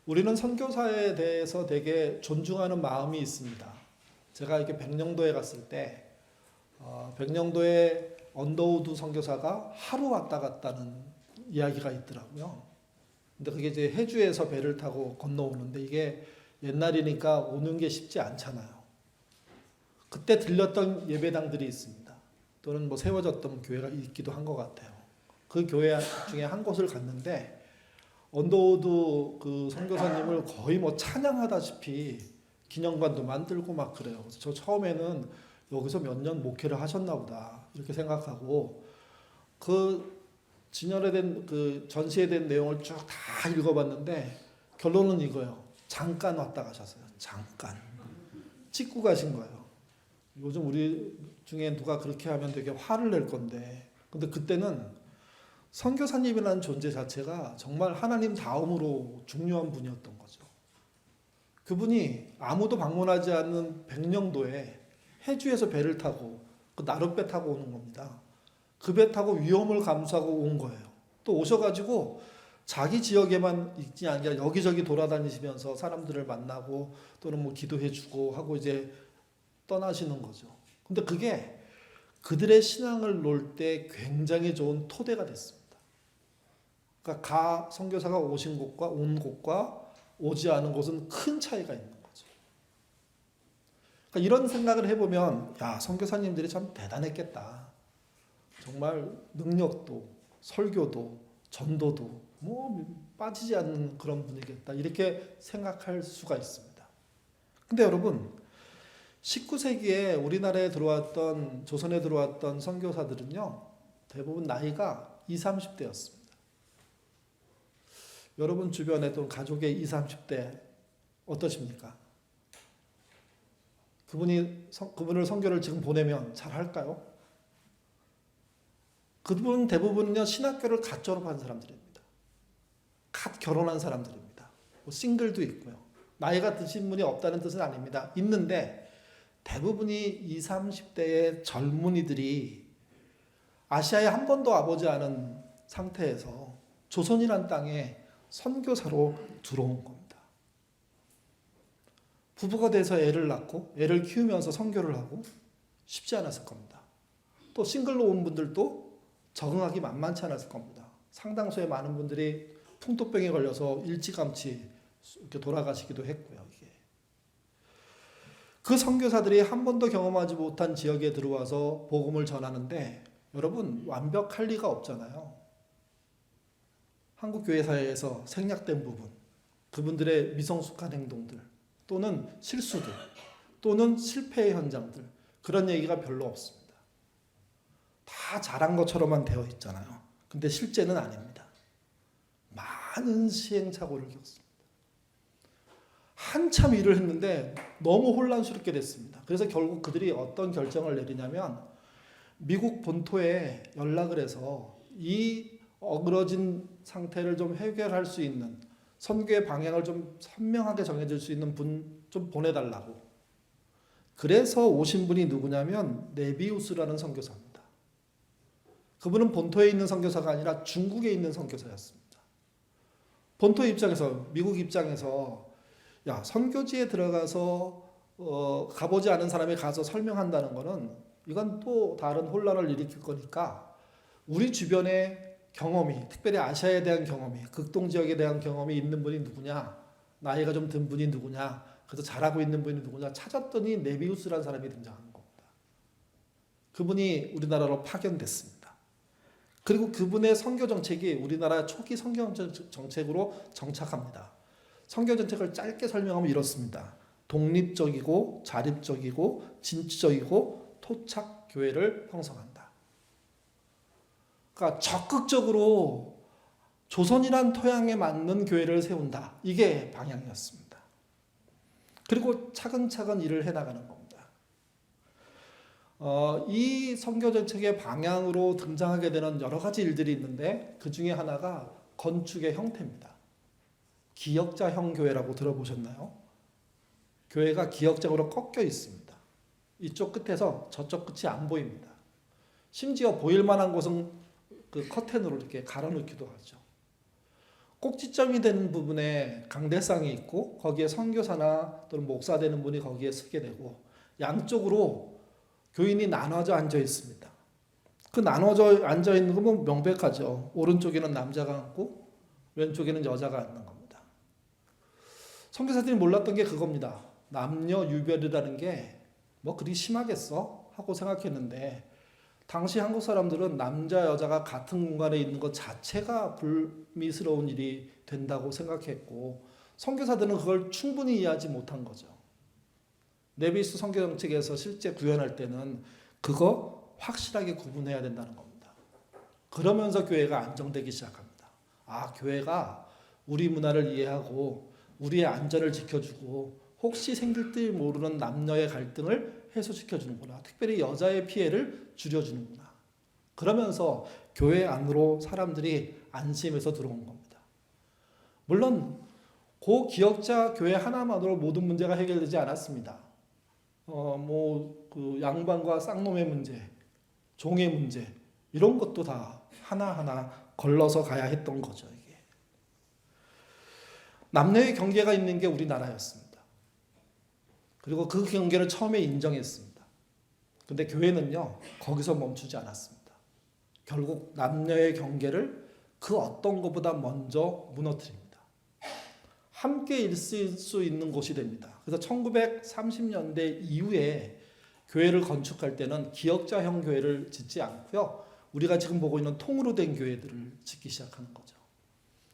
우리는 선교사에 대해서 되게 존중하는 마음이 있습니다. 제가 이렇게 백령도에 갔을 때 백령도에 언더우드 선교사가 하루 왔다 갔다는 이야기가 있더라고요. 근데 그게 이제 해주에서 배를 타고 건너오는데 이게 옛날이니까 오는 게 쉽지 않잖아요. 그때 들렸던 예배당들이 있습니다. 또는 뭐 세워졌던 교회가 있기도 한 것 같아요. 그 교회 중에 한 곳을 갔는데 언더우드 그 선교사님을 거의 뭐 찬양하다시피 기념관도 만들고 막 그래요. 그래서 저 처음에는 여기서 몇 년 목회를 하셨나 보다 이렇게 생각하고 그 진열된 그 전시회된 내용을 쭉 다 읽어봤는데 결론은 이거예요. 잠깐 왔다 가셨어요. 잠깐 찍고 가신 거예요. 요즘 우리 중에 누가 그렇게 하면 되게 화를 낼 건데, 근데 그때는 선교사님이라는 존재 자체가 정말 하나님 다음으로 중요한 분이었던 거죠. 그분이 아무도 방문하지 않는 백령도에 해주에서 배를 타고 그 나룻배 타고 오는 겁니다. 그 배 타고 위험을 감수하고 온 거예요. 또 오셔가지고 자기 지역에만 있지 않게 여기저기 돌아다니시면서 사람들을 만나고 또는 뭐 기도해주고 하고 이제 떠나시는 거죠. 근데 그게 그들의 신앙을 놓을 때 굉장히 좋은 토대가 됐습니다. 그러니까 선교사가 오신 곳과 온 곳과 오지 않은 곳은 큰 차이가 있는 거죠. 그러니까 이런 생각을 해보면 선교사님들이 참 대단했겠다. 정말 능력도 설교도 전도도 뭐 빠지지 않는 그런 분이겠다 이렇게 생각할 수가 있습니다. 근데 여러분 19세기에 우리나라에 들어왔던 조선에 들어왔던 선교사들은요 대부분 나이가 20, 30대였습니다. 여러분 주변에 또 가족의 20, 30대 어떠십니까? 그분을 선교를 지금 보내면 잘 할까요? 그분 대부분은요 신학교를 갓 졸업한 사람들입니다. 갓 결혼한 사람들입니다. 뭐 싱글도 있고요. 나이가 드신 분이 없다는 뜻은 아닙니다. 있는데 대부분이 20, 30대의 젊은이들이 아시아에 한 번도 와보지 않은 상태에서 조선이란 땅에 선교사로 들어온 겁니다. 부부가 돼서 애를 낳고 애를 키우면서 선교를 하고 쉽지 않았을 겁니다. 또 싱글로 온 분들도 적응하기 만만치 않았을 겁니다. 상당수의 많은 분들이 풍토병에 걸려서 일찌감치 이렇게 돌아가시기도 했고요. 그 선교사들이 한 번도 경험하지 못한 지역에 들어와서 복음을 전하는데 여러분 완벽할 리가 없잖아요. 한국 교회 사회에서 생략된 부분, 그분들의 미성숙한 행동들, 또는 실수들, 또는 실패의 현장들 그런 얘기가 별로 없습니다. 다 잘한 것처럼만 되어 있잖아요. 근데 실제는 아닙니다. 많은 시행착오를 겪습니다. 한참 일을 했는데 너무 혼란스럽게 됐습니다. 그래서 결국 그들이 어떤 결정을 내리냐면 미국 본토에 연락을 해서 이 어그러진 상태를 좀 해결할 수 있는 선교의 방향을 좀 선명하게 정해줄 수 있는 분 좀 보내달라고. 그래서 오신 분이 누구냐면 네비우스라는 선교사입니다. 그분은 본토에 있는 선교사가 아니라 중국에 있는 선교사였습니다. 본토 입장에서 미국 입장에서 선교지에 들어가서 가보지 않은 사람이 가서 설명한다는 것은 이건 또 다른 혼란을 일으킬 거니까 우리 주변에 경험이, 특별히 아시아에 대한 경험이, 극동 지역에 대한 경험이 있는 분이 누구냐, 나이가 좀 든 분이 누구냐, 그래서 잘하고 있는 분이 누구냐 찾았더니 네비우스라는 사람이 등장한 겁니다. 그분이 우리나라로 파견됐습니다. 그리고 그분의 선교 정책이 우리나라 초기 선교 정책으로 정착합니다. 선교 정책을 짧게 설명하면 이렇습니다. 독립적이고 자립적이고 진취적이고 토착 교회를 형성한다. 그러니까 적극적으로 조선이란 토양에 맞는 교회를 세운다. 이게 방향이었습니다. 그리고 차근차근 일을 해나가는 겁니다. 이 선교 정책의 방향으로 등장하게 되는 여러 가지 일들이 있는데 그 중에 하나가 건축의 형태입니다. 기역자형 교회라고 들어보셨나요? 교회가 기역자로 꺾여 있습니다. 이쪽 끝에서 저쪽 끝이 안 보입니다. 심지어 보일 만한 곳은 그 커튼으로 이렇게 갈아놓기도 하죠. 꼭지점이 되는 부분에 강대상이 있고 거기에 선교사나 또는 목사 되는 분이 거기에 서게 되고 양쪽으로 교인이 나눠져 앉아 있습니다. 그 나눠져 앉아 있는 거 보면 명백하죠. 오른쪽에는 남자가 앉고 왼쪽에는 여자가 앉는 겁니다. 선교사들이 몰랐던 게 그겁니다. 남녀 유별이라는 게 뭐 그리 심하겠어 하고 생각했는데 당시 한국 사람들은 남자 여자가 같은 공간에 있는 것 자체가 불미스러운 일이 된다고 생각했고 선교사들은 그걸 충분히 이해하지 못한 거죠. 네비스 선교 정책에서 실제 구현할 때는 그거 확실하게 구분해야 된다는 겁니다. 그러면서 교회가 안정되기 시작합니다. 아, 교회가 우리 문화를 이해하고 우리의 안전을 지켜주고 혹시 생길 듯 모르는 남녀의 갈등을 해소시켜주는구나. 특별히 여자의 피해를 줄여주는구나. 그러면서 교회 안으로 사람들이 안심해서 들어온 겁니다. 물론 고 기역자 교회 하나만으로 모든 문제가 해결되지 않았습니다. 그 양반과 쌍놈의 문제, 종의 문제 이런 것도 다 하나하나 걸러서 가야 했던 거죠. 이게 남녀의 경계가 있는 게 우리나라였습니다. 그리고 그 경계를 처음에 인정했습니다. 근데 교회는요 거기서 멈추지 않았습니다. 결국 남녀의 경계를 그 어떤 것보다 먼저 무너뜨립니다. 함께 있을 수 있는 곳이 됩니다. 그래서 1930년대 이후에 교회를 건축할 때는 기역자형 교회를 짓지 않고요. 우리가 지금 보고 있는 통으로 된 교회들을 짓기 시작하는 거죠.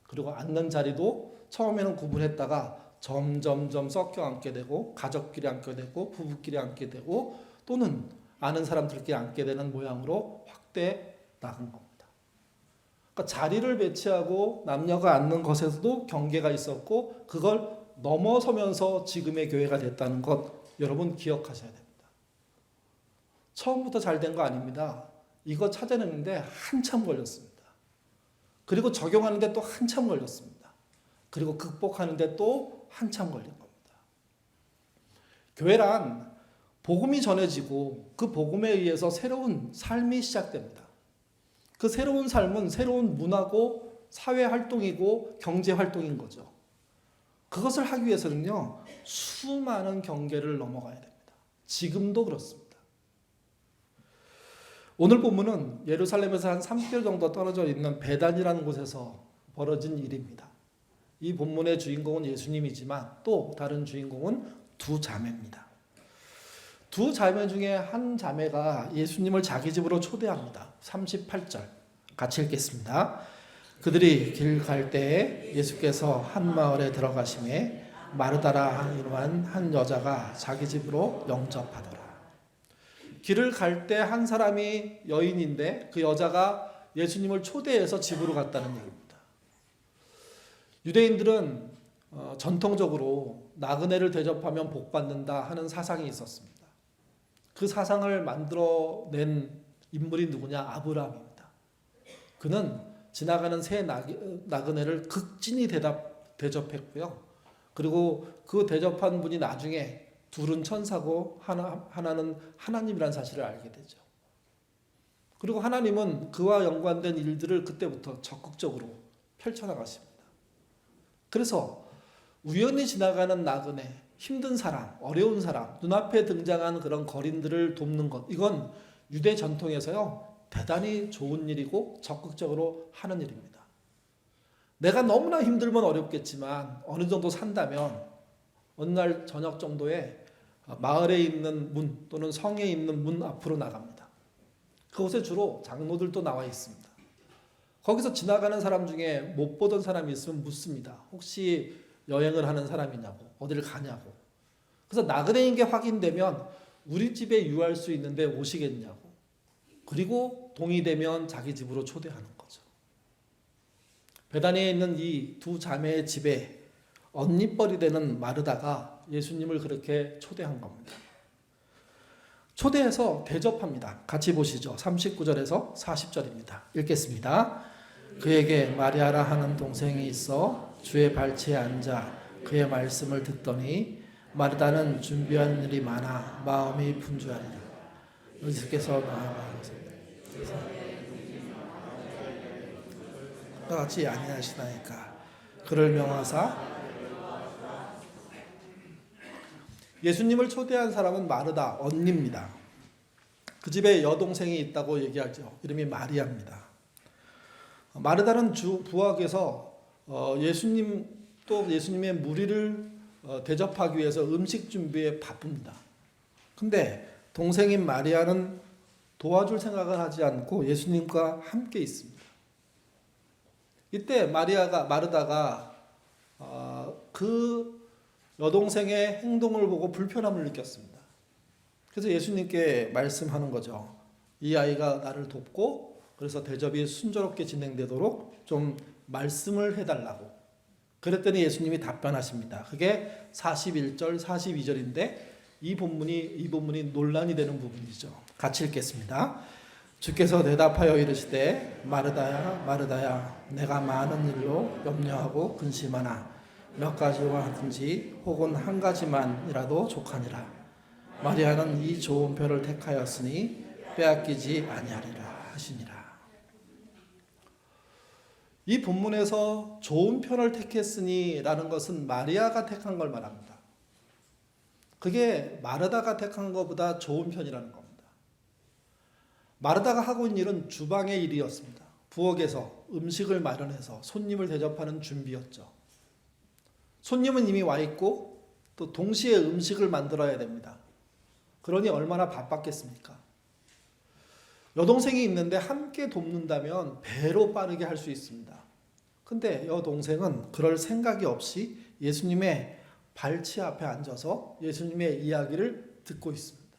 그리고 앉는 자리도 처음에는 구분했다가 점점점 섞여 앉게 되고 가족끼리 앉게 되고 부부끼리 앉게 되고 또는 아는 사람들끼리 앉게 되는 모양으로 확대 나간 겁니다. 그러니까 자리를 배치하고 남녀가 앉는 것에서도 경계가 있었고 그걸 넘어서면서 지금의 교회가 됐다는 것 여러분 기억하셔야 됩니다. 처음부터 잘 된 거 아닙니다. 이거 찾아내는데 한참 걸렸습니다. 그리고 적용하는데 또 한참 걸렸습니다. 그리고 극복하는데 또 한참 걸린 겁니다. 교회란 복음이 전해지고 그 복음에 의해서 새로운 삶이 시작됩니다. 그 새로운 삶은 새로운 문화고 사회활동이고 경제활동인 거죠. 그것을 하기 위해서는요 수많은 경계를 넘어가야 됩니다. 지금도 그렇습니다. 오늘 본문은 예루살렘에서 한 30km 정도 떨어져 있는 베단이라는 곳에서 벌어진 일입니다. 이 본문의 주인공은 예수님이지만 또 다른 주인공은 두 자매입니다. 두 자매 중에 한 자매가 예수님을 자기 집으로 초대합니다. 38절 같이 읽겠습니다. 그들이 길 갈 때에 예수께서 한 마을에 들어가심에 마르다라 이름한 한 여자가 자기 집으로 영접하더라. 길을 갈 때 한 사람이 여인인데 그 여자가 예수님을 초대해서 집으로 갔다는 얘기입니다. 유대인들은 전통적으로 나그네를 대접하면 복받는다 하는 사상이 있었습니다. 그 사상을 만들어낸 인물이 누구냐? 아브라함입니다. 그는 지나가는 새 나그네를 극진히 대접했고요. 그리고 그 대접한 분이 나중에 둘은 천사고 하나는 하나님이라는 사실을 알게 되죠. 그리고 하나님은 그와 연관된 일들을 그때부터 적극적으로 펼쳐나가십니다. 그래서 우연히 지나가는 나그네, 힘든 사람, 어려운 사람, 눈앞에 등장한 그런 거린들을 돕는 것, 이건 유대 전통에서요 대단히 좋은 일이고 적극적으로 하는 일입니다. 내가 너무나 힘들면 어렵겠지만 어느 정도 산다면 어느 날 저녁 정도에 마을에 있는 문 또는 성에 있는 문 앞으로 나갑니다. 그곳에 주로 장로들도 나와 있습니다. 거기서 지나가는 사람 중에 못 보던 사람이 있으면 묻습니다. 혹시 여행을 하는 사람이냐고, 어디를 가냐고. 그래서 나그네인 게 확인되면 우리 집에 유할 수 있는데 오시겠냐고. 그리고 동의되면 자기 집으로 초대하는 거죠. 베다니에 있는 이 두 자매의 집에 언니뻘이 되는 마르다가 예수님을 그렇게 초대한 겁니다. 초대해서 대접합니다. 같이 보시죠. 39절에서 40절입니다. 읽겠습니다. 그에게 마리아라 하는 동생이 있어 주의 발치에 앉아 그의 말씀을 듣더니 마르다는 준비한 일이 많아 마음이 분주하니라. 예수께서 같이 아니하시나이까. 그를 명하사 예수님을 초대한 사람은 마르다 언니입니다. 그 집에 여동생이 있다고 얘기하죠. 이름이 마리아입니다. 마르다는 부엌에서 예수님의 무리를 대접하기 위해서 음식 준비에 바쁩니다. 근데 동생인 마리아는 도와줄 생각을 하지 않고 예수님과 함께 있습니다. 이때 마르다가 그 여동생의 행동을 보고 불편함을 느꼈습니다. 그래서 예수님께 말씀하는 거죠. 이 아이가 나를 돕고 그래서 대접이 순조롭게 진행되도록 좀 말씀을 해달라고. 그랬더니 예수님이 답변하십니다. 그게 41절, 42절인데 이 본문이 논란이 되는 부분이죠. 같이 읽겠습니다. 주께서 대답하여 이르시되 마르다야 마르다야 내가 많은 일로 염려하고 근심하나 몇 가지와 하든지 혹은 한 가지만이라도 족하니라. 마리아는 이 좋은 표를 택하였으니 빼앗기지 아니하리라 하시니라. 이 본문에서 좋은 편을 택했으니 라는 것은 마리아가 택한 걸 말합니다. 그게 마르다가 택한 것보다 좋은 편이라는 겁니다. 마르다가 하고 있는 일은 주방의 일이었습니다. 부엌에서 음식을 마련해서 손님을 대접하는 준비였죠. 손님은 이미 와 있고 또 동시에 음식을 만들어야 됩니다. 그러니 얼마나 바빴겠습니까? 여동생이 있는데 함께 돕는다면 배로 빠르게 할 수 있습니다. 근데 여동생은 그럴 생각이 없이 예수님의 발치 앞에 앉아서 예수님의 이야기를 듣고 있습니다.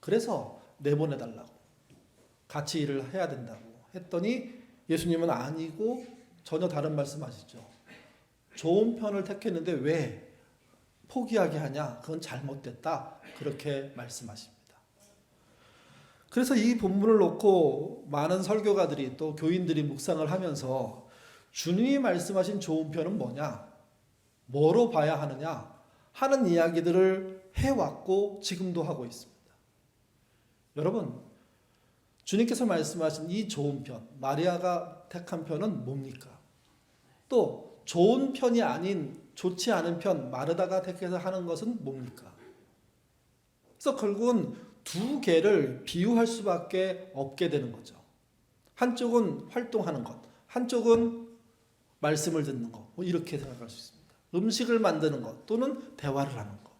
그래서 내보내달라고, 같이 일을 해야 된다고 했더니 예수님은 아니고 전혀 다른 말씀하시죠. 좋은 편을 택했는데 왜 포기하게 하냐? 그건 잘못됐다. 그렇게 말씀하십니다. 그래서 이 본문을 놓고 많은 설교가들이 또 교인들이 묵상을 하면서 주님이 말씀하신 좋은 편은 뭐냐? 뭐로 봐야 하느냐? 하는 이야기들을 해왔고 지금도 하고 있습니다. 여러분, 주님께서 말씀하신 이 좋은 편, 마리아가 택한 편은 뭡니까? 또 좋은 편이 아닌 좋지 않은 편, 마르다가 택해서 하는 것은 뭡니까? 그래서 결국은 두 개를 비유할 수밖에 없게 되는 거죠. 한쪽은 활동하는 것, 한쪽은 말씀을 듣는 것, 뭐 이렇게 생각할 수 있습니다. 음식을 만드는 것 또는 대화를 하는 것.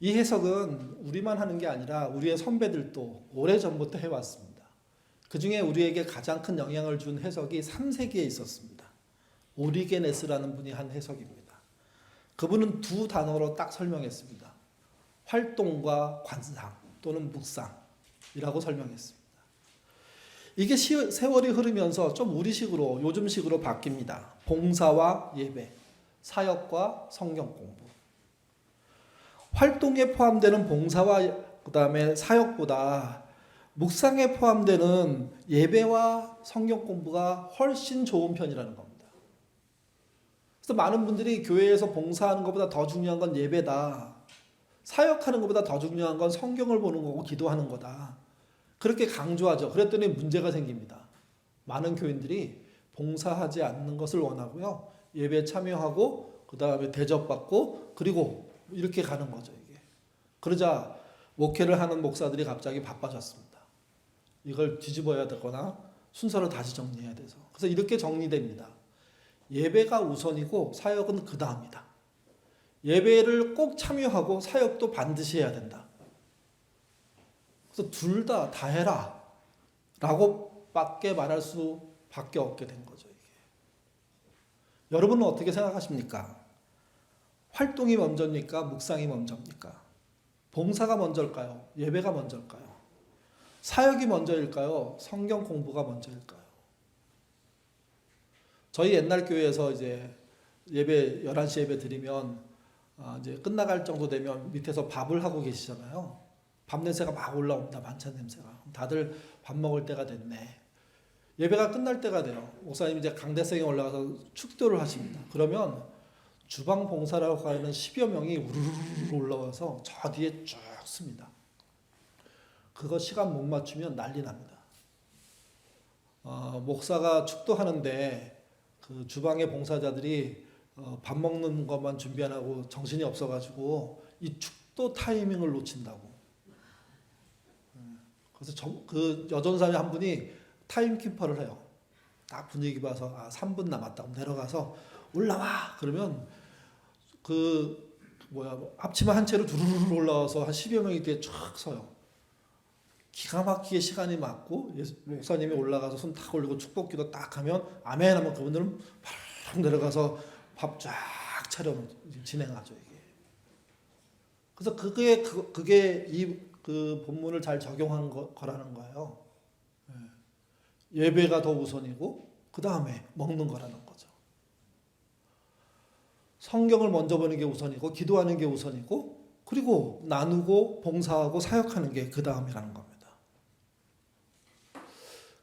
이 해석은 우리만 하는 게 아니라 우리의 선배들도 오래전부터 해왔습니다. 그 중에 우리에게 가장 큰 영향을 준 해석이 3세기에 있었습니다. 오리게네스라는 분이 한 해석입니다. 그분은 두 단어로 딱 설명했습니다. 활동과 관상 또는 묵상이라고 설명했습니다. 이게 세월이 흐르면서 좀 우리식으로 요즘식으로 바뀝니다. 봉사와 예배, 사역과 성경 공부. 활동에 포함되는 봉사와 그다음에 사역보다 묵상에 포함되는 예배와 성경 공부가 훨씬 좋은 편이라는 겁니다. 그래서 많은 분들이 교회에서 봉사하는 것보다 더 중요한 건 예배다. 사역하는 것보다 더 중요한 건 성경을 보는 거고 기도하는 거다. 그렇게 강조하죠. 그랬더니 문제가 생깁니다. 많은 교인들이 봉사하지 않는 것을 원하고요. 예배에 참여하고 그 다음에 대접받고 그리고 이렇게 가는 거죠. 이게. 그러자 목회를 하는 목사들이 갑자기 바빠졌습니다. 이걸 뒤집어야 되거나 순서를 다시 정리해야 돼서. 그래서 이렇게 정리됩니다. 예배가 우선이고 사역은 그 다음이다. 예배를 꼭 참여하고 사역도 반드시 해야 된다. 그래서 둘 다 해라 라고 밖에 말할 수밖에 없게 된 거죠. 이게. 여러분은 어떻게 생각하십니까? 활동이 먼저입니까? 묵상이 먼저입니까? 봉사가 먼저일까요? 예배가 먼저일까요? 사역이 먼저일까요? 성경 공부가 먼저일까요? 저희 옛날 교회에서 이제 예배 11시 예배 드리면 이제 끝나갈 정도 되면 밑에서 밥을 하고 계시잖아요. 밥 냄새가 막 올라옵니다. 반찬 냄새가. 다들 밥 먹을 때가 됐네. 예배가 끝날 때가 돼요. 목사님 이제 강대상에 올라가서 축도를 하십니다. 그러면 주방 봉사라고 하는 10여 명이 우르르 올라와서 저 뒤에 쭉 씁니다. 그거 시간 못 맞추면 난리 납니다. 목사가 축도하는데 그 주방의 봉사자들이 밥 먹는 것만 준비 안 하고 정신이 없어가지고 이 축도 타이밍을 놓친다고. 그래서 그 여전사님 한 분이 타임키퍼를 해요. 딱 분위기 봐서 3분 남았다고 내려가서 올라와 그러면 앞치마 한 채로 두루루루 올라와서 한 10여 명이 뒤에 쫙 서요. 기가 막히게 시간이 맞고 목사님이 올라가서 손 탁 올리고 축복기도 딱 하면 아멘 하면 그분들은 바로 내려가서 밥 쫙 차려 진행하죠 이게. 그래서 그게 그 본문을 잘 적용한 거라는 거예요. 예배가 더 우선이고 그 다음에 먹는 거라는 거죠. 성경을 먼저 보는 게 우선이고 기도하는 게 우선이고 그리고 나누고 봉사하고 사역하는 게 그 다음이라는 겁니다.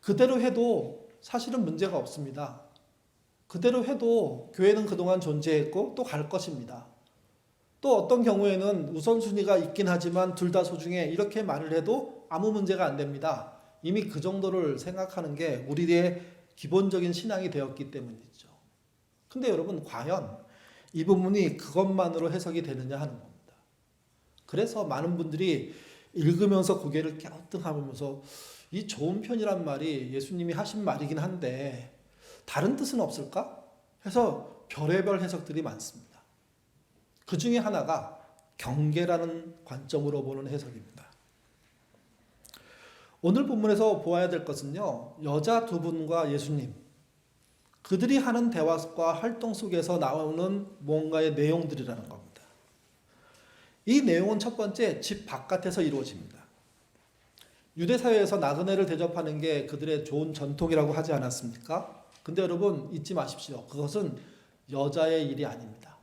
그대로 해도 사실은 문제가 없습니다. 그대로 해도 교회는 그동안 존재했고 또 갈 것입니다. 또 어떤 경우에는 우선순위가 있긴 하지만 둘 다 소중해 이렇게 말을 해도 아무 문제가 안 됩니다. 이미 그 정도를 생각하는 게 우리의 기본적인 신앙이 되었기 때문이죠. 근데 여러분 과연 이 부분이 그것만으로 해석이 되느냐 하는 겁니다. 그래서 많은 분들이 읽으면서 고개를 갸우뚱하면서 이 좋은 편이란 말이 예수님이 하신 말이긴 한데 다른 뜻은 없을까? 해서 별의별 해석들이 많습니다. 그 중에 하나가 경계라는 관점으로 보는 해석입니다. 오늘 본문에서 보아야 될 것은요. 여자 두 분과 예수님 그들이 하는 대화과 활동 속에서 나오는 뭔가의 내용들이라는 겁니다. 이 내용은 첫 번째 집 바깥에서 이루어집니다. 유대 사회에서 나그네를 대접하는 게 그들의 좋은 전통이라고 하지 않았습니까? 근데 여러분 잊지 마십시오. 그것은 여자의 일이 아닙니다.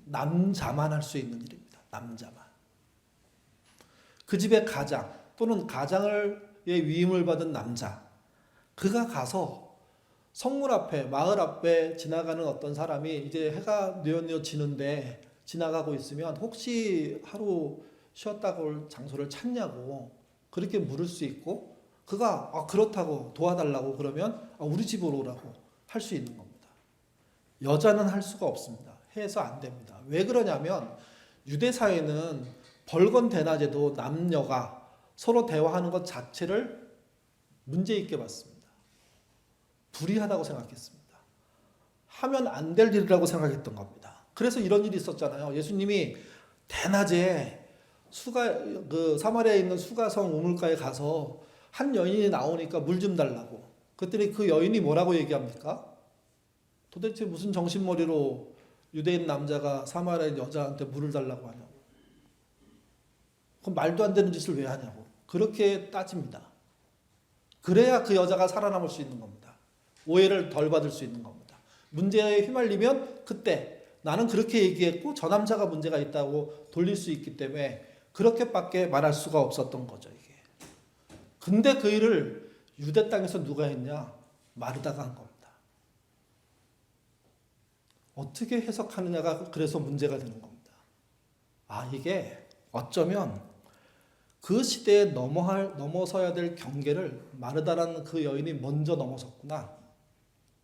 남자만 할 수 있는 일입니다. 남자만. 그 집의 가장 또는 가장의 위임을 받은 남자 그가 가서 성문 앞에 마을 앞에 지나가는 어떤 사람이 이제 해가 뉘엿뉘엿 지는데 지나가고 있으면 혹시 하루 쉬었다 올 장소를 찾냐고 그렇게 물을 수 있고 그가 그렇다고 도와달라고 그러면 우리 집으로 오라고 할 수 있는 겁니다. 여자는 할 수가 없습니다. 해서 안 됩니다. 왜 그러냐면 유대 사회는 벌건 대낮에도 남녀가 서로 대화하는 것 자체를 문제 있게 봤습니다. 불의하다고 생각했습니다. 하면 안 될 일이라고 생각했던 겁니다. 그래서 이런 일이 있었잖아요. 예수님이 대낮에 사마리아에 있는 수가성 우물가에 가서 한 여인이 나오니까 물 좀 달라고. 그랬더니 그 여인이 뭐라고 얘기합니까? 도대체 무슨 정신머리로 유대인 남자가 사마리아 여자한테 물을 달라고 하냐고. 그럼 말도 안 되는 짓을 왜 하냐고. 그렇게 따집니다. 그래야 그 여자가 살아남을 수 있는 겁니다. 오해를 덜 받을 수 있는 겁니다. 문제에 휘말리면 그때 나는 그렇게 얘기했고 저 남자가 문제가 있다고 돌릴 수 있기 때문에 그렇게밖에 말할 수가 없었던 거죠. 이게. 근데 그 일을 유대 땅에서 누가 했냐? 마르다가 한 겁니다. 어떻게 해석하느냐가 그래서 문제가 되는 겁니다. 이게 어쩌면 그 시대에 넘어서야 될 경계를 마르다라는 그 여인이 먼저 넘어섰구나.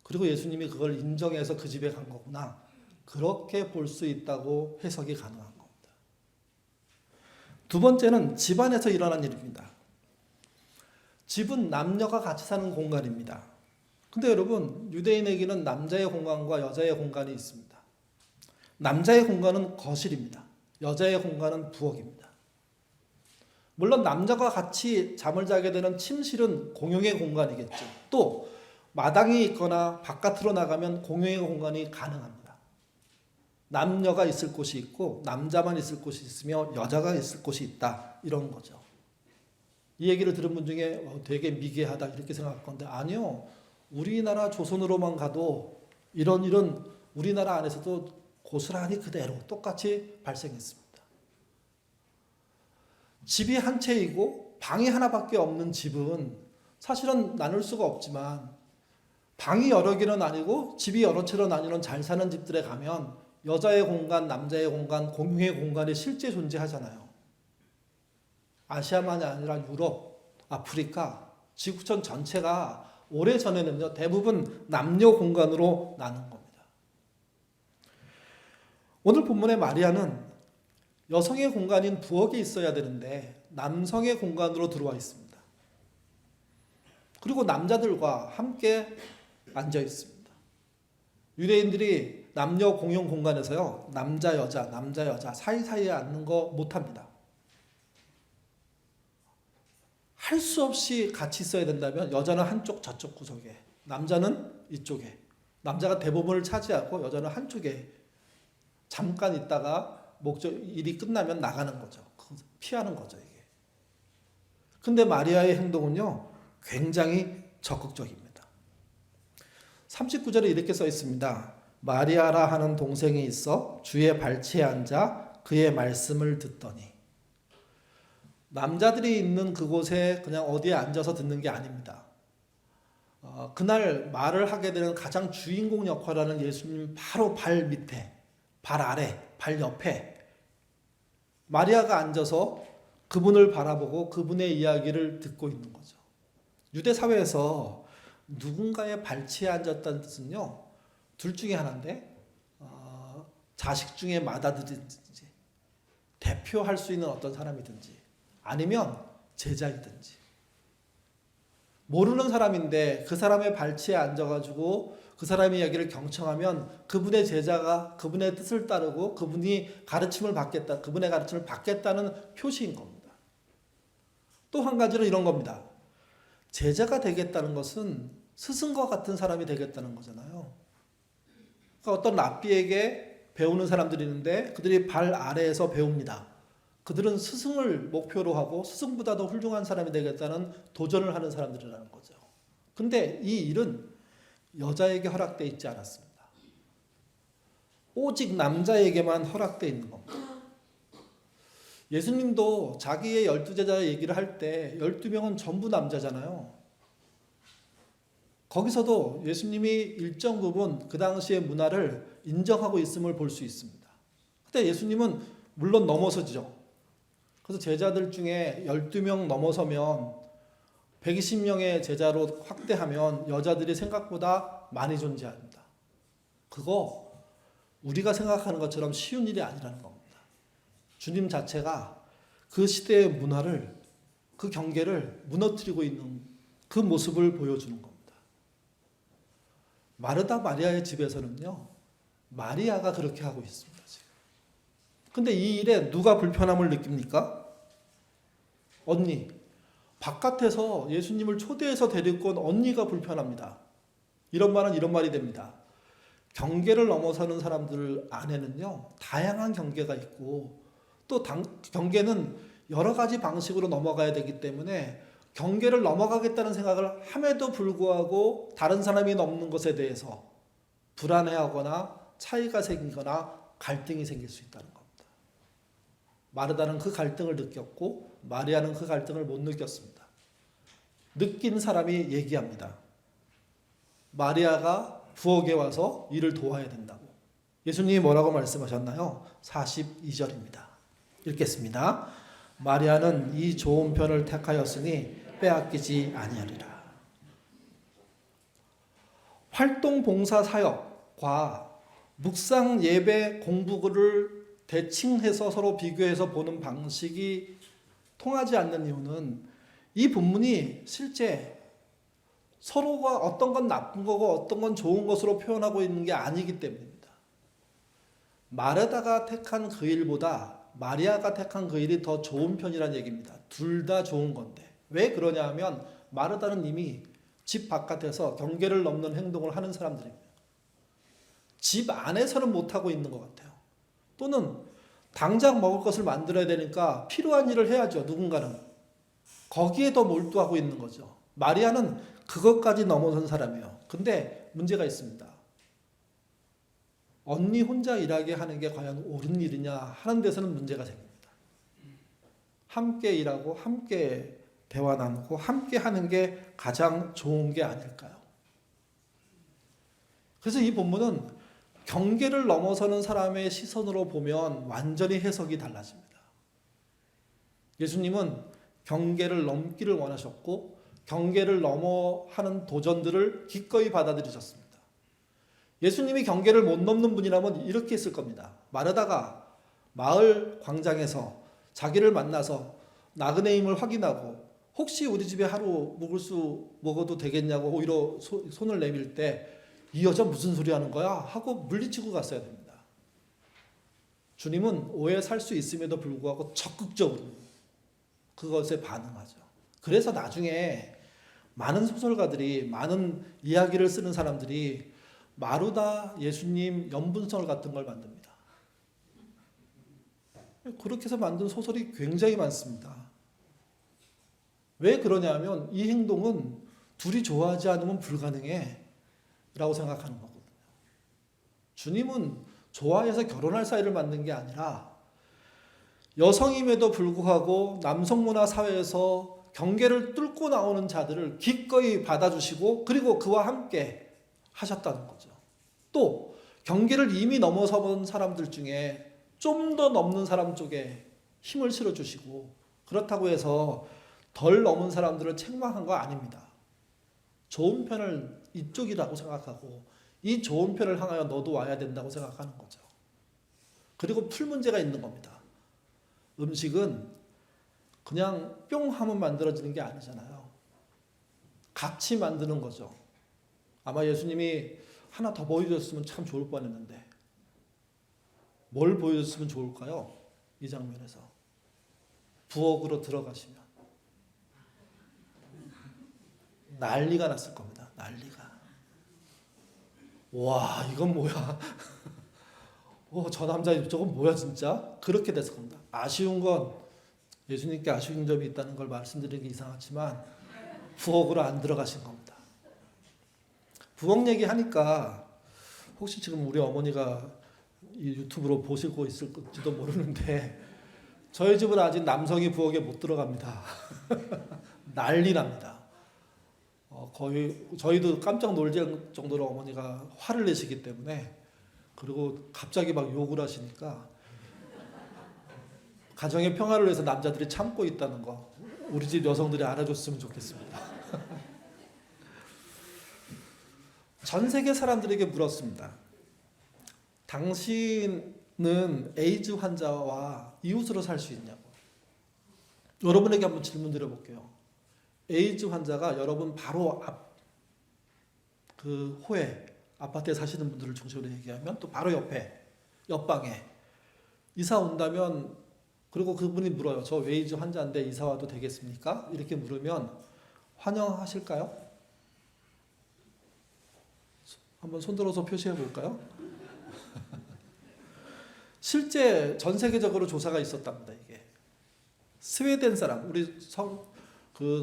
그리고 예수님이 그걸 인정해서 그 집에 간 거구나. 그렇게 볼 수 있다고 해석이 가능한 겁니다. 두 번째는 집안에서 일어난 일입니다. 집은 남녀가 같이 사는 공간입니다. 근데 여러분 유대인에게는 남자의 공간과 여자의 공간이 있습니다. 남자의 공간은 거실입니다. 여자의 공간은 부엌입니다. 물론 남자가 같이 잠을 자게 되는 침실은 공용의 공간이겠죠. 또 마당이 있거나 바깥으로 나가면 공용의 공간이 가능합니다. 남녀가 있을 곳이 있고 남자만 있을 곳이 있으며 여자가 있을 곳이 있다. 이런 거죠. 이 얘기를 들은 분 중에 되게 미개하다 이렇게 생각할 건데 아니요. 우리나라 조선으로만 가도 이런 일은 우리나라 안에서도 고스란히 그대로 똑같이 발생했습니다. 집이 한 채이고 방이 하나밖에 없는 집은 사실은 나눌 수가 없지만 방이 여러 개는 아니고 집이 여러 채로 나뉘는 잘 사는 집들에 가면 여자의 공간, 남자의 공간, 공용의 공간이 실제 존재하잖아요. 아시아만이 아니라 유럽, 아프리카, 지구촌 전체가 오래전에는요, 대부분 남녀 공간으로 나눈 겁니다. 오늘 본문의 마리아는 여성의 공간인 부엌에 있어야 되는데 남성의 공간으로 들어와 있습니다. 그리고 남자들과 함께 앉아 있습니다. 유대인들이 남녀 공용 공간에서요, 남자 여자 사이사이에 앉는 거 못합니다. 할 수 없이 같이 있어야 된다면 여자는 한쪽 저쪽 구석에, 남자는 이쪽에, 남자가 대부분을 차지하고 여자는 한쪽에 잠깐 있다가 일이 끝나면 나가는 거죠. 피하는 거죠, 이게. 근데 마리아의 행동은요, 굉장히 적극적입니다. 39절에 이렇게 써 있습니다. 마리아라 하는 동생이 있어 주의 발치에 앉아 그의 말씀을 듣더니. 남자들이 있는 그곳에 그냥 어디에 앉아서 듣는 게 아닙니다. 그날 말을 하게 되는 가장 주인공 역할을 하는 예수님 바로 발 밑에, 발 아래, 발 옆에 마리아가 앉아서 그분을 바라보고 그분의 이야기를 듣고 있는 거죠. 유대 사회에서 누군가의 발치에 앉았다는 뜻은요, 둘 중에 하나인데, 자식 중에 맏아들이든지 대표할 수 있는 어떤 사람이든지 아니면 제자이든지, 모르는 사람인데 그 사람의 발치에 앉아가지고 그 사람의 이야기를 경청하면 그분의 제자가 그분의 뜻을 따르고 그분이 가르침을 받겠다, 그분의 가르침을 받겠다는 표시인 겁니다. 또 한 가지는 이런 겁니다. 제자가 되겠다는 것은 스승과 같은 사람이 되겠다는 거잖아요. 그러니까 어떤 랍비에게 배우는 사람들이 있는데 그들이 발 아래에서 배웁니다. 그들은 스승을 목표로 하고 스승보다 더 훌륭한 사람이 되겠다는 도전을 하는 사람들이라는 거죠. 근데 이 일은 여자에게 허락되어 있지 않았습니다. 오직 남자에게만 허락되어 있는 겁니다. 예수님도 자기의 12제자 얘기를 할 때 12명은 전부 남자잖아요. 거기서도 예수님이 일정 부분 그 당시의 문화를 인정하고 있음을 볼 수 있습니다. 근데 예수님은 물론 넘어서죠. 그래서 제자들 중에 12명 넘어서면 120명의 제자로 확대하면 여자들이 생각보다 많이 존재합니다. 그거 우리가 생각하는 것처럼 쉬운 일이 아니라는 겁니다. 주님 자체가 그 시대의 문화를, 그 경계를 무너뜨리고 있는 그 모습을 보여주는 겁니다. 마르다 마리아의 집에서는요, 마리아가 그렇게 하고 있습니다. 지금. 근데 이 일에 누가 불편함을 느낍니까? 언니. 바깥에서 예수님을 초대해서 데리고 온 언니가 불편합니다. 이런 말은 이런 말이 됩니다. 경계를 넘어서는 사람들 안에는요, 다양한 경계가 있고 또 경계는 여러 가지 방식으로 넘어가야 되기 때문에 경계를 넘어가겠다는 생각을 함에도 불구하고 다른 사람이 넘는 것에 대해서 불안해하거나 차이가 생기거나 갈등이 생길 수 있다는 겁니다. 마르다는 그 갈등을 느꼈고 마리아는 그 갈등을 못 느꼈습니다. 느낀 사람이 얘기합니다. 마리아가 부엌에 와서 일을 도와야 된다고. 예수님이 뭐라고 말씀하셨나요? 42절입니다. 읽겠습니다. 마리아는 이 좋은 편을 택하였으니 빼앗기지 아니하리라. 활동 봉사 사역과 묵상 예배 공부를 대칭해서 서로 비교해서 보는 방식이 통하지 않는 이유는 이 본문이 실제 서로가 어떤 건 나쁜 거고 어떤 건 좋은 것으로 표현하고 있는 게 아니기 때문입니다. 마르다가 택한 그 일보다 마리아가 택한 그 일이 더 좋은 편이라는 얘기입니다. 둘 다 좋은 건데. 왜 그러냐 하면 마르다는 이미 집 바깥에서 경계를 넘는 행동을 하는 사람들입니다. 집 안에서는 못하고 있는 것 같아요. 또는 당장 먹을 것을 만들어야 되니까 필요한 일을 해야죠. 누군가는. 거기에 더 몰두하고 있는 거죠. 마리아는 그것까지 넘어선 사람이에요. 근데 문제가 있습니다. 언니 혼자 일하게 하는 게 과연 옳은 일이냐 하는 데서는 문제가 생깁니다. 함께 일하고 함께 대화 나누고 함께 하는 게 가장 좋은 게 아닐까요? 그래서 이 본문은 경계를 넘어서는 사람의 시선으로 보면 완전히 해석이 달라집니다. 예수님은 경계를 넘기를 원하셨고 경계를 넘어 하는 도전들을 기꺼이 받아들이셨습니다. 예수님이 경계를 못 넘는 분이라면 이렇게 했을 겁니다. 마르다가 마을 광장에서 자기를 만나서 나그네 임을 확인하고 혹시 우리 집에 하루 먹어도 되겠냐고 오히려 손을 내밀 때 이 여자 무슨 소리 하는 거야? 하고 물리치고 갔어야 됩니다. 주님은 오해 살 수 있음에도 불구하고 적극적으로 그것에 반응하죠. 그래서 나중에 많은 소설가들이, 많은 이야기를 쓰는 사람들이 마르다 예수님 연분설 같은 걸 만듭니다. 그렇게 해서 만든 소설이 굉장히 많습니다. 왜 그러냐면 이 행동은 둘이 좋아하지 않으면 불가능해 라고 생각하는 거거든요. 주님은 좋아해서 결혼할 사이를 만든 게 아니라 여성임에도 불구하고 남성 문화 사회에서 경계를 뚫고 나오는 자들을 기꺼이 받아주시고 그리고 그와 함께 하셨다는 거죠. 또 경계를 이미 넘어서 본 사람들 중에 좀 더 넘는 사람 쪽에 힘을 실어주시고 그렇다고 해서 덜 넘은 사람들을 책망한 거 아닙니다. 좋은 편을 이쪽이라고 생각하고 이 좋은 편을 향하여 너도 와야 된다고 생각하는 거죠. 그리고 풀 문제가 있는 겁니다. 음식은 그냥 뿅 하면 만들어지는 게 아니잖아요. 같이 만드는 거죠. 아마 예수님이 하나 더 보여줬으면 참 좋을 뻔했는데 뭘 보여줬으면 좋을까요? 이 장면에서 부엌으로 들어가시면 난리가 났을 겁니다. 난리가. 와, 이건 뭐야? 저 남자 저건 뭐야 진짜? 그렇게 됐을 겁니다. 아쉬운 건 예수님께 아쉬운 점이 있다는 걸 말씀드리기 이상하지만 부엌으로 안 들어가신 겁니다. 부엌 얘기하니까 혹시 지금 우리 어머니가 이 유튜브로 보시고 있을지도 모르는데 저희 집은 아직 남성이 부엌에 못 들어갑니다. 난리 납니다. 거의 저희도 깜짝 놀랄 정도로 어머니가 화를 내시기 때문에 그리고 갑자기 막 욕을 하시니까 가정의 평화를 위해서 남자들이 참고 있다는 거 우리 집 여성들이 알아줬으면 좋겠습니다. 전 세계 사람들에게 물었습니다. 당신은 에이즈 환자와 이웃으로 살 수 있냐고. 여러분에게 한번 질문 드려볼게요. 에이즈 환자가 여러분 바로 앞 그 호에 아파트에 사시는 분들을 중심으로 얘기하면 또 바로 옆방에 이사 온다면 그리고 그분이 물어요. 저 에이즈 환자인데 이사 와도 되겠습니까? 이렇게 물으면 환영하실까요? 한번 손들어서 표시해 볼까요? 실제 전 세계적으로 조사가 있었답니다. 이게 스웨덴 사람 우리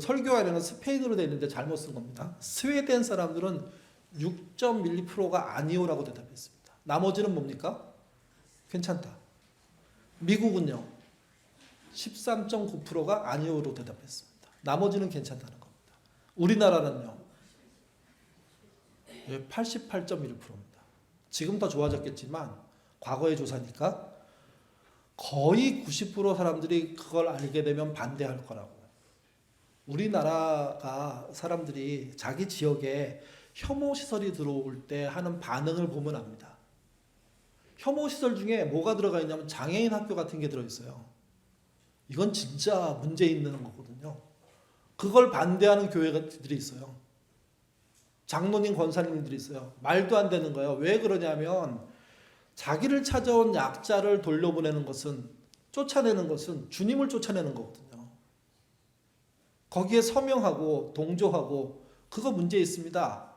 설교하려는 스페인어로 되어 있는데 잘못 쓴 겁니다. 스웨덴 사람들은 6.12%가 아니오라고 대답했습니다. 나머지는 뭡니까? 괜찮다. 미국은요 13.9%가 아니오로 대답했습니다. 나머지는 괜찮다는 겁니다. 우리나라는요 88.1%입니다. 지금 더 좋아졌겠지만 과거의 조사니까 거의 90% 사람들이 그걸 알게 되면 반대할 거라고. 우리나라가 사람들이 자기 지역에 혐오시설이 들어올 때 하는 반응을 보면 압니다. 혐오시설 중에 뭐가 들어가 있냐면 장애인 학교 같은 게 들어있어요. 이건 진짜 문제 있는 거거든요. 그걸 반대하는 교회들이 있어요. 장로님, 권사님들이 있어요. 말도 안 되는 거예요. 왜 그러냐면 자기를 찾아온 약자를 돌려보내는 것은, 쫓아내는 것은 주님을 쫓아내는 거거든요. 거기에 서명하고 동조하고 그거 문제 있습니다.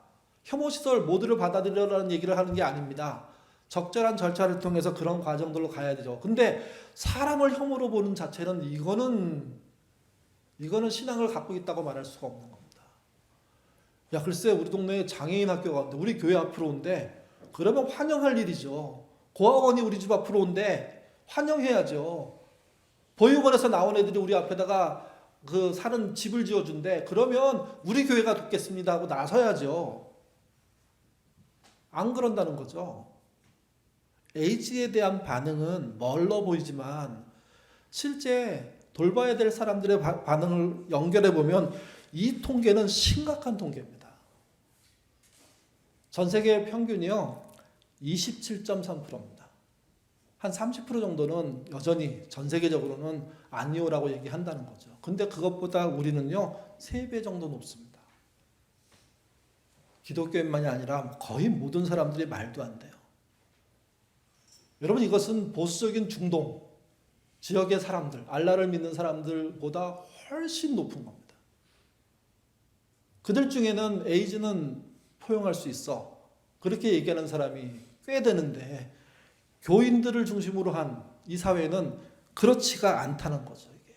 혐오시설 모두를 받아들여라는 얘기를 하는 게 아닙니다. 적절한 절차를 통해서 그런 과정들로 가야 되죠. 근데 사람을 혐오로 보는 자체는 이거는 신앙을 갖고 있다고 말할 수가 없는 겁니다. 야, 글쎄 우리 동네에 장애인 학교가 온대. 우리 교회 앞으로 온대. 그러면 환영할 일이죠. 고아원이 우리 집 앞으로 온대. 환영해야죠. 보육원에서 나온 애들이 우리 앞에다가 그 사는 집을 지어준대. 그러면 우리 교회가 돕겠습니다 하고 나서야죠. 안 그런다는 거죠. 에이즈에 대한 반응은 멀러 보이지만 실제 돌봐야 될 사람들의 반응을 연결해 보면 이 통계는 심각한 통계입니다. 전 세계 평균이요 27.3%입니다. 한 30% 정도는 여전히 전 세계적으로는 아니오라고 얘기한다는 거죠. 근데 그것보다 우리는요 3배 정도 높습니다. 기독교인만이 아니라 거의 모든 사람들이 말도 안 돼요. 여러분, 이것은 보수적인 중동 지역의 사람들, 알라를 믿는 사람들보다 훨씬 높은 겁니다. 그들 중에는 에이즈는 포용할 수 있어, 그렇게 얘기하는 사람이 꽤 되는데 교인들을 중심으로 한 이 사회는 그렇지가 않다는 거죠. 이게.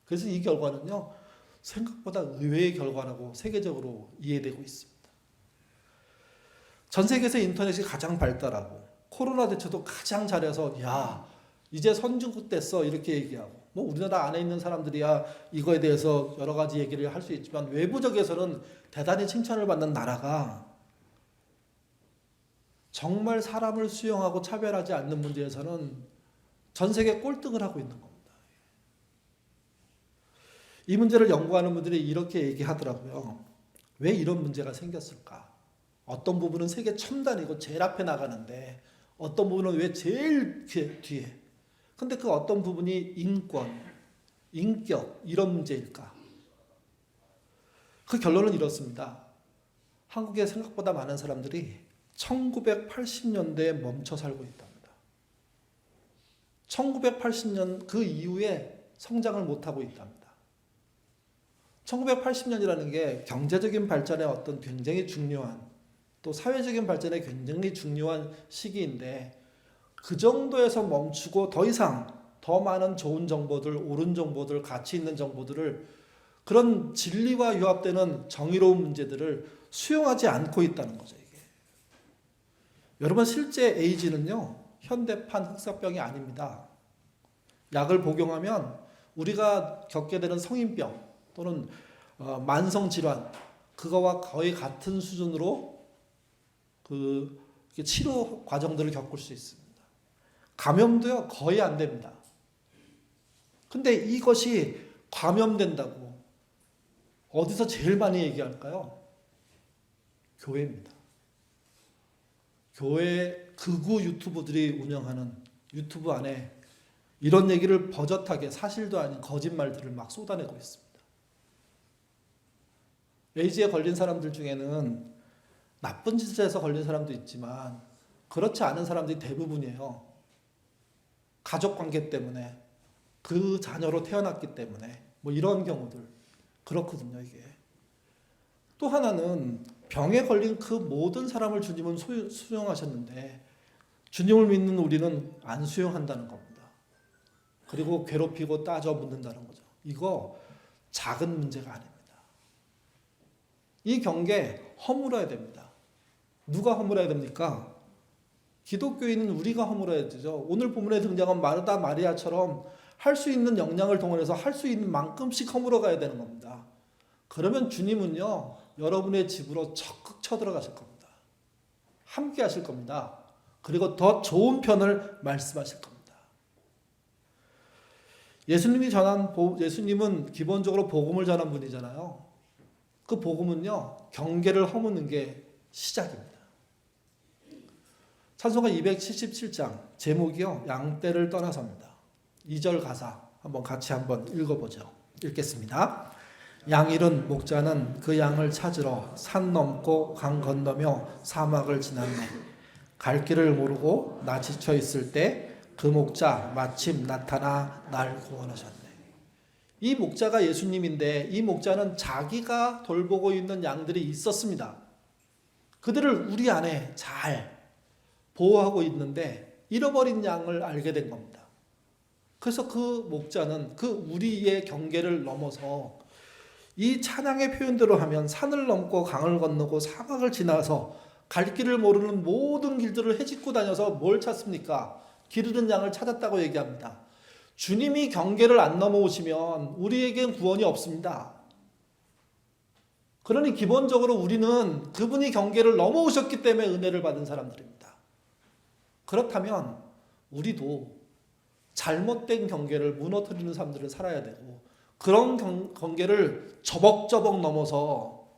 그래서 이 결과는요 생각보다 의외의 결과라고 세계적으로 이해되고 있습니다. 전 세계에서 인터넷이 가장 발달하고 코로나 대처도 가장 잘해서 야 이제 선진국 됐어 이렇게 얘기하고, 뭐 우리나라 안에 있는 사람들이야 이거에 대해서 여러 가지 얘기를 할 수 있지만 외부적에서는 대단히 칭찬을 받는 나라가 정말 사람을 수용하고 차별하지 않는 문제에서는 전 세계 꼴등을 하고 있는 겁니다. 이 문제를 연구하는 분들이 이렇게 얘기하더라고요. 왜 이런 문제가 생겼을까? 어떤 부분은 세계 첨단이고 제일 앞에 나가는데 어떤 부분은 왜 제일 뒤에? 근데 그 어떤 부분이 인권, 인격 이런 문제일까? 그 결론은 이렇습니다. 한국에 생각보다 많은 사람들이 1980년대에 멈춰 살고 있답니다. 1980년 그 이후에 성장을 못하고 있답니다. 1980년이라는 게 경제적인 발전에 어떤 굉장히 중요한, 또 사회적인 발전에 굉장히 중요한 시기인데 그 정도에서 멈추고 더 이상 더 많은 좋은 정보들, 옳은 정보들, 가치 있는 정보들을, 그런 진리와 유합되는 정의로운 문제들을 수용하지 않고 있다는 거죠. 이게. 여러분, 실제 에이즈는요 현대판 흑사병이 아닙니다. 약을 복용하면 우리가 겪게 되는 성인병 또는 만성질환, 그거와 거의 같은 수준으로 그 치료 과정들을 겪을 수 있습니다. 감염도요 거의 안 됩니다. 근데 이것이 감염된다고 어디서 제일 많이 얘기할까요? 교회입니다. 교회 극우 유튜브들이 운영하는 유튜브 안에 이런 얘기를 버젓하게 사실도 아닌 거짓말들을 막 쏟아내고 있습니다. 에이즈에 걸린 사람들 중에는 나쁜 짓을 해서 걸린 사람도 있지만 그렇지 않은 사람들이 대부분이에요. 가족관계 때문에, 그 자녀로 태어났기 때문에, 뭐 이런 경우들 그렇거든요. 이게 또 하나는 병에 걸린 그 모든 사람을 주님은 수용하셨는데 주님을 믿는 우리는 안 수용한다는 겁니다. 그리고 괴롭히고 따져 묻는다는 거죠. 이거 작은 문제가 아닙니다. 이 경계 허물어야 됩니다. 누가 허물어야 됩니까? 기독교인은 우리가 허물어야 되죠. 오늘 본문에 등장한 마르다 마리아처럼 할 수 있는 역량을 동원해서 할 수 있는 만큼씩 허물어 가야 되는 겁니다. 그러면 주님은요 여러분의 집으로 적극 쳐들어가실 겁니다. 함께 하실 겁니다. 그리고 더 좋은 편을 말씀하실 겁니다. 예수님은 기본적으로 복음을 전한 분이잖아요. 그 복음은요 경계를 허무는 게 시작입니다. 찬송가 277장 제목이요 양떼를 떠나서입니다. 2절 가사 같이 한번 읽어보죠. 읽겠습니다. 양 잃은 목자는 그 양을 찾으러 산 넘고 강 건너며 사막을 지났네. 갈 길을 모르고 나 지쳐 있을 때 그 목자 마침 나타나 날 구원하셨네. 이 목자가 예수님인데 이 목자는 자기가 돌보고 있는 양들이 있었습니다. 그들을 우리 안에 잘 보호하고 있는데 잃어버린 양을 알게 된 겁니다. 그래서 그 목자는 그 우리의 경계를 넘어서 이 찬양의 표현대로 하면 산을 넘고 강을 건너고 사막을 지나서 갈 길을 모르는 모든 길들을 헤집고 다녀서 뭘 찾습니까? 길 잃은 양을 찾았다고 얘기합니다. 주님이 경계를 안 넘어오시면 우리에겐 구원이 없습니다. 그러니 기본적으로 우리는 그분이 경계를 넘어오셨기 때문에 은혜를 받은 사람들입니다. 그렇다면 우리도 잘못된 경계를 무너뜨리는 사람들을 살아야 되고 그런 관계를 저벅저벅 넘어서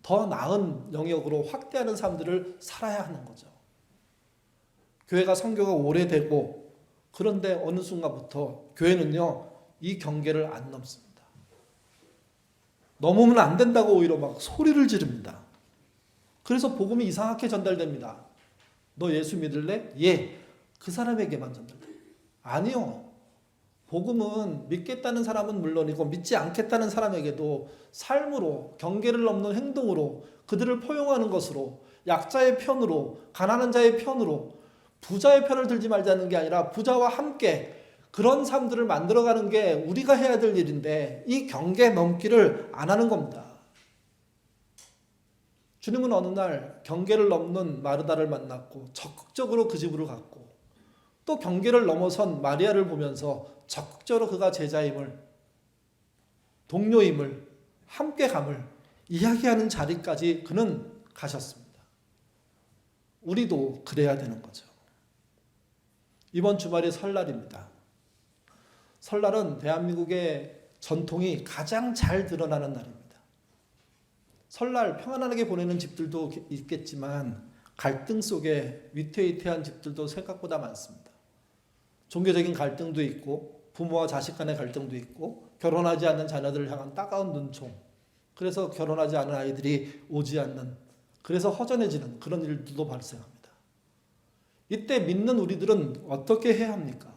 더 나은 영역으로 확대하는 삶들을 살아야 하는 거죠. 교회가 선교가 오래되고 그런데 어느 순간부터 교회는요 이 경계를 안 넘습니다. 넘으면 안 된다고 오히려 막 소리를 지릅니다. 그래서 복음이 이상하게 전달됩니다. 너 예수 믿을래? 예. 그 사람에게만 전달돼. 아니요. 복음은 믿겠다는 사람은 물론이고 믿지 않겠다는 사람에게도 삶으로 경계를 넘는 행동으로 그들을 포용하는 것으로 약자의 편으로 가난한 자의 편으로 부자의 편을 들지 말자는 게 아니라 부자와 함께 그런 삶들을 만들어가는 게 우리가 해야 될 일인데 이 경계 넘기를 안 하는 겁니다. 주님은 어느 날 경계를 넘는 마르다를 만났고 적극적으로 그 집으로 갔고 또 경계를 넘어선 마리아를 보면서 적극적으로 그가 제자임을 동료임을 함께감을 이야기하는 자리까지 그는 가셨습니다. 우리도 그래야 되는 거죠. 이번 주말이 설날입니다. 설날은 대한민국의 전통이 가장 잘 드러나는 날입니다. 설날 평안하게 보내는 집들도 있겠지만 갈등 속에 위태위태한 집들도 생각보다 많습니다. 종교적인 갈등도 있고 부모와 자식 간의 갈등도 있고 결혼하지 않는 자녀들을 향한 따가운 눈총, 그래서 결혼하지 않은 아이들이 오지 않는, 그래서 허전해지는 그런 일들도 발생합니다. 이때 믿는 우리들은 어떻게 해야 합니까?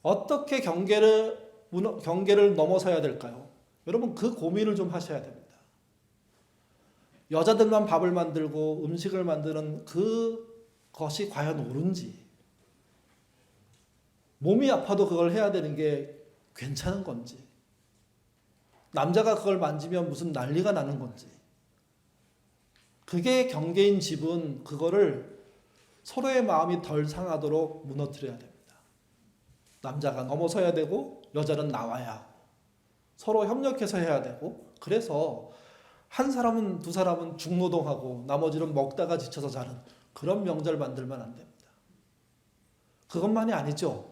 어떻게 경계를 넘어서야 될까요? 여러분 그 고민을 좀 하셔야 됩니다. 여자들만 밥을 만들고 음식을 만드는 그것이 과연 옳은지, 몸이 아파도 그걸 해야 되는 게 괜찮은 건지, 남자가 그걸 만지면 무슨 난리가 나는 건지, 그게 경계인 집은 그거를 서로의 마음이 덜 상하도록 무너뜨려야 됩니다. 남자가 넘어서야 되고 여자는 나와야 하고 서로 협력해서 해야 되고, 그래서 한 사람은 두 사람은 중노동하고 나머지는 먹다가 지쳐서 자는 그런 명절 만들면 안 됩니다. 그것만이 아니죠.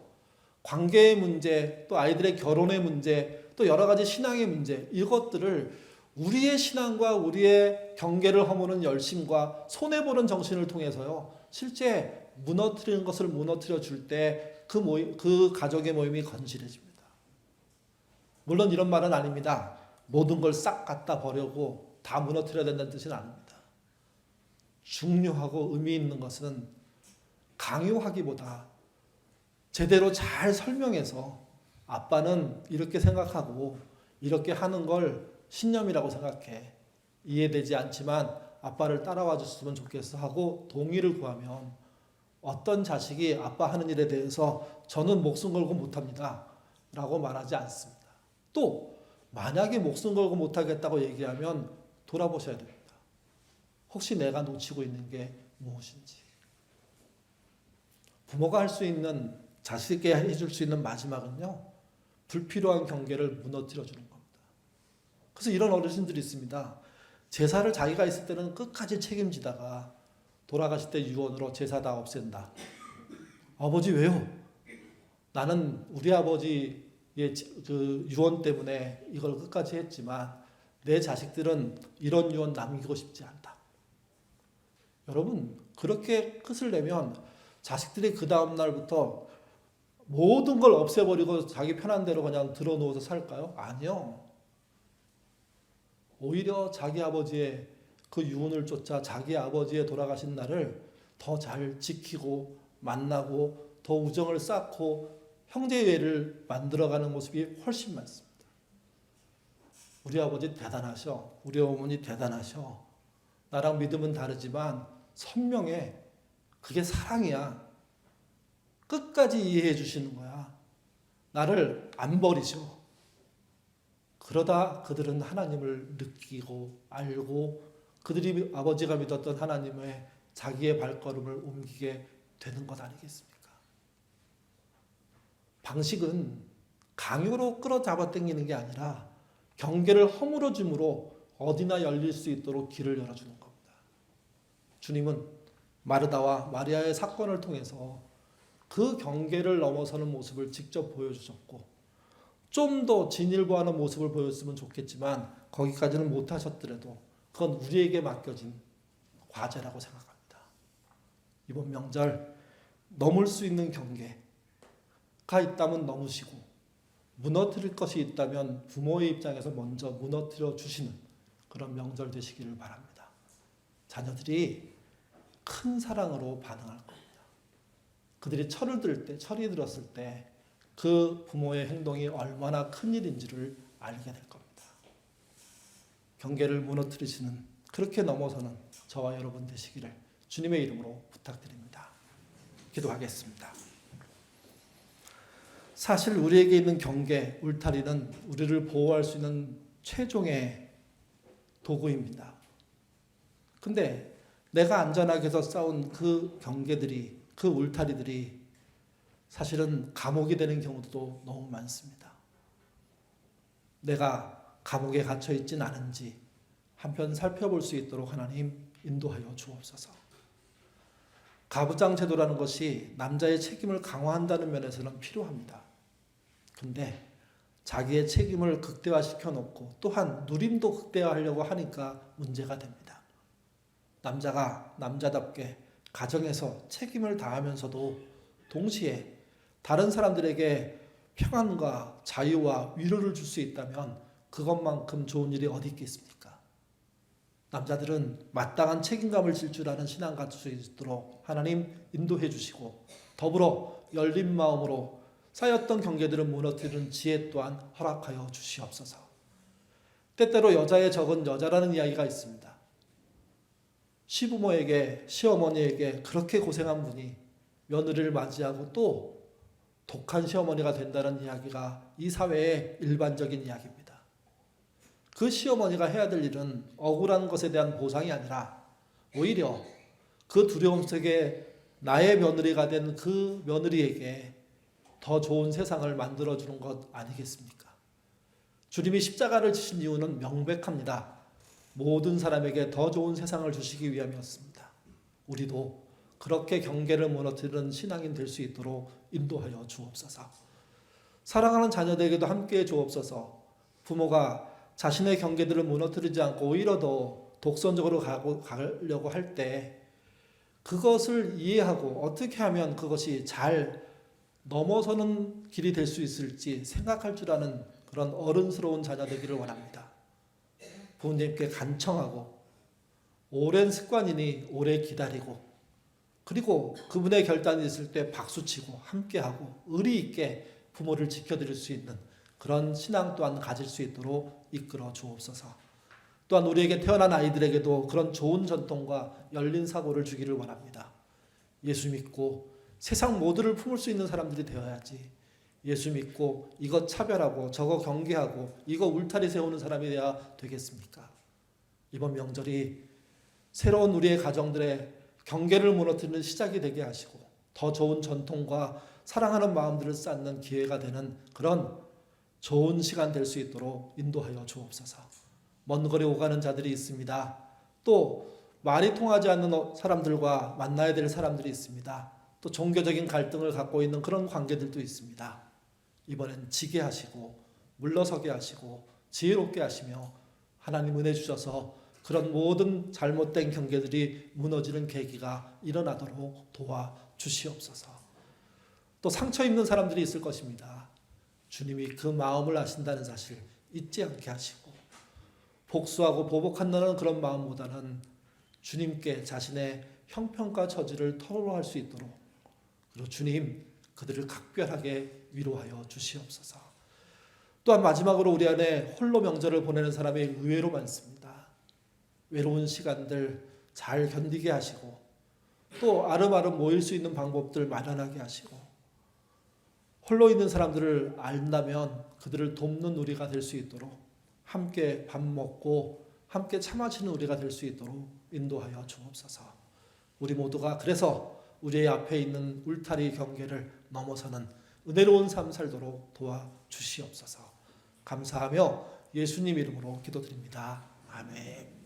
관계의 문제, 또 아이들의 결혼의 문제, 또 여러 가지 신앙의 문제, 이것들을 우리의 신앙과 우리의 경계를 허무는 열심과 손해보는 정신을 통해서요, 실제 무너뜨리는 것을 무너뜨려 줄 때 그 가족의 모임이 건실해집니다. 물론 이런 말은 아닙니다. 모든 걸 싹 갖다 버리고 다 무너뜨려야 된다는 뜻은 아닙니다. 중요하고 의미 있는 것은 강요하기보다 제대로 잘 설명해서 아빠는 이렇게 생각하고 이렇게 하는 걸 신념이라고 생각해. 이해되지 않지만 아빠를 따라와 줬으면 좋겠어 하고 동의를 구하면 어떤 자식이 아빠 하는 일에 대해서 저는 목숨 걸고 못합니다 라고 말하지 않습니다. 또 만약에 목숨 걸고 못하겠다고 얘기하면 돌아보셔야 됩니다. 혹시 내가 놓치고 있는 게 무엇인지. 부모가 할 수 있는, 자식에게 해줄 수 있는 마지막은요, 불필요한 경계를 무너뜨려 주는 겁니다. 그래서 이런 어르신들이 있습니다. 제사를 자기가 있을 때는 끝까지 책임지다가 돌아가실 때 유언으로 제사 다 없앤다. 아버지 왜요? 나는 우리 아버지의 그 유언 때문에 이걸 끝까지 했지만 내 자식들은 이런 유언 남기고 싶지 않다. 여러분 그렇게 끝을 내면 자식들이 그 다음 날부터 모든 걸 없애버리고 자기 편한 대로 그냥 들어누워서 살까요? 아니요. 오히려 자기 아버지의 그 유언을 쫓아 자기 아버지의 돌아가신 날을 더 잘 지키고 만나고 더 우정을 쌓고 형제애를 만들어가는 모습이 훨씬 많습니다. 우리 아버지 대단하셔. 우리 어머니 대단하셔. 나랑 믿음은 다르지만 선명해. 그게 사랑이야. 끝까지 이해해 주시는 거야. 나를 안 버리셔. 그러다 그들은 하나님을 느끼고 알고 그들이 아버지가 믿었던 하나님의 자기의 발걸음을 옮기게 되는 것 아니겠습니까? 방식은 강요로 끌어잡아 당기는 게 아니라 경계를 허물어 줌으로 어디나 열릴 수 있도록 길을 열어주는 겁니다. 주님은 마르다와 마리아의 사건을 통해서 그 경계를 넘어서는 모습을 직접 보여주셨고 좀 더 진일보하는 모습을 보였으면 좋겠지만 거기까지는 못하셨더라도 그건 우리에게 맡겨진 과제라고 생각합니다. 이번 명절 넘을 수 있는 경계가 있다면 넘으시고 무너뜨릴 것이 있다면 부모의 입장에서 먼저 무너뜨려 주시는 그런 명절 되시기를 바랍니다. 자녀들이 큰 사랑으로 반응할 겁니다. 그들이 철이 들었을 때 그 부모의 행동이 얼마나 큰 일인지를 알게 될 겁니다. 경계를 무너뜨리시는, 그렇게 넘어서는 저와 여러분 되시기를 주님의 이름으로 부탁드립니다. 기도하겠습니다. 사실 우리에게 있는 경계, 울타리는 우리를 보호할 수 있는 최종의 도구입니다. 근데 내가 안전하게 해서 쌓은 그 경계들이, 그 울타리들이 사실은 감옥이 되는 경우도 너무 많습니다. 내가 감옥에 갇혀 있진 않은지 한편 살펴볼 수 있도록 하나님 인도하여 주옵소서. 가부장 제도라는 것이 남자의 책임을 강화한다는 면에서는 필요합니다. 근데 자기의 책임을 극대화시켜 놓고 또한 누림도 극대화하려고 하니까 문제가 됩니다. 남자가 남자답게 가정에서 책임을 다하면서도 동시에 다른 사람들에게 평안과 자유와 위로를 줄 수 있다면 그것만큼 좋은 일이 어디 있겠습니까? 남자들은 마땅한 책임감을 질 줄 아는 신앙 갖출 수 있도록 하나님 인도해 주시고 더불어 열린 마음으로 쌓였던 경계들을 무너뜨리는 지혜 또한 허락하여 주시옵소서. 때때로 여자의 적은 여자라는 이야기가 있습니다. 시부모에게, 시어머니에게 그렇게 고생한 분이 며느리를 맞이하고 또 독한 시어머니가 된다는 이야기가 이 사회의 일반적인 이야기입니다. 그 시어머니가 해야 될 일은 억울한 것에 대한 보상이 아니라 오히려 그 두려움 속에 나의 며느리가 된 그 며느리에게 더 좋은 세상을 만들어주는 것 아니겠습니까? 주님이 십자가를 지신 이유는 명백합니다. 모든 사람에게 더 좋은 세상을 주시기 위함이었습니다. 우리도 그렇게 경계를 무너뜨리는 신앙인 될 수 있도록 인도하여 주옵소서. 사랑하는 자녀들에게도 함께해 주옵소서. 부모가 자신의 경계들을 무너뜨리지 않고 오히려 더 독선적으로 가려고 할 때 그것을 이해하고 어떻게 하면 그것이 잘 넘어서는 길이 될 수 있을지 생각할 줄 아는 그런 어른스러운 자녀 되기를 원합니다. 부모님께 간청하고 오랜 습관이니 오래 기다리고 그리고 그분의 결단이 있을 때 박수치고 함께하고 의리 있게 부모를 지켜드릴 수 있는 그런 신앙 또한 가질 수 있도록 이끌어 주옵소서. 또한 우리에게 태어난 아이들에게도 그런 좋은 전통과 열린 사고를 주기를 원합니다. 예수 믿고 세상 모두를 품을 수 있는 사람들이 되어야지, 예수 믿고 이것 차별하고 저거 경계하고 이거 울타리 세우는 사람이 되어야 되겠습니까? 이번 명절이 새로운 우리의 가정들의 경계를 무너뜨리는 시작이 되게 하시고 더 좋은 전통과 사랑하는 마음들을 쌓는 기회가 되는 그런 좋은 시간 될 수 있도록 인도하여 주옵소서. 먼 거리 오가는 자들이 있습니다. 또 말이 통하지 않는 사람들과 만나야 될 사람들이 있습니다. 또 종교적인 갈등을 갖고 있는 그런 관계들도 있습니다. 이번엔 지게 하시고 물러서게 하시고 지혜롭게 하시며 하나님 은혜 주셔서 그런 모든 잘못된 경계들이 무너지는 계기가 일어나도록 도와주시옵소서. 또 상처 입는 사람들이 있을 것입니다. 주님이 그 마음을 아신다는 사실 잊지 않게 하시고 복수하고 보복한다는 그런 마음보다는 주님께 자신의 형편과 처지를 토로할 수 있도록, 그리고 주님 그들을 각별하게 위로하여 주시옵소서. 또한 마지막으로 우리 안에 홀로 명절을 보내는 사람이 의외로 많습니다. 외로운 시간들 잘 견디게 하시고 또 아름아름 모일 수 있는 방법들 마련하게 하시고 홀로 있는 사람들을 안다면 그들을 돕는 우리가 될 수 있도록 함께 밥 먹고 함께 차 마시는 우리가 될 수 있도록 인도하여 주옵소서. 우리 모두가 그래서 우리의 앞에 있는 울타리 경계를 넘어서는 은혜로운 삶 살도록 도와주시옵소서. 감사하며 예수님 이름으로 기도드립니다. 아멘.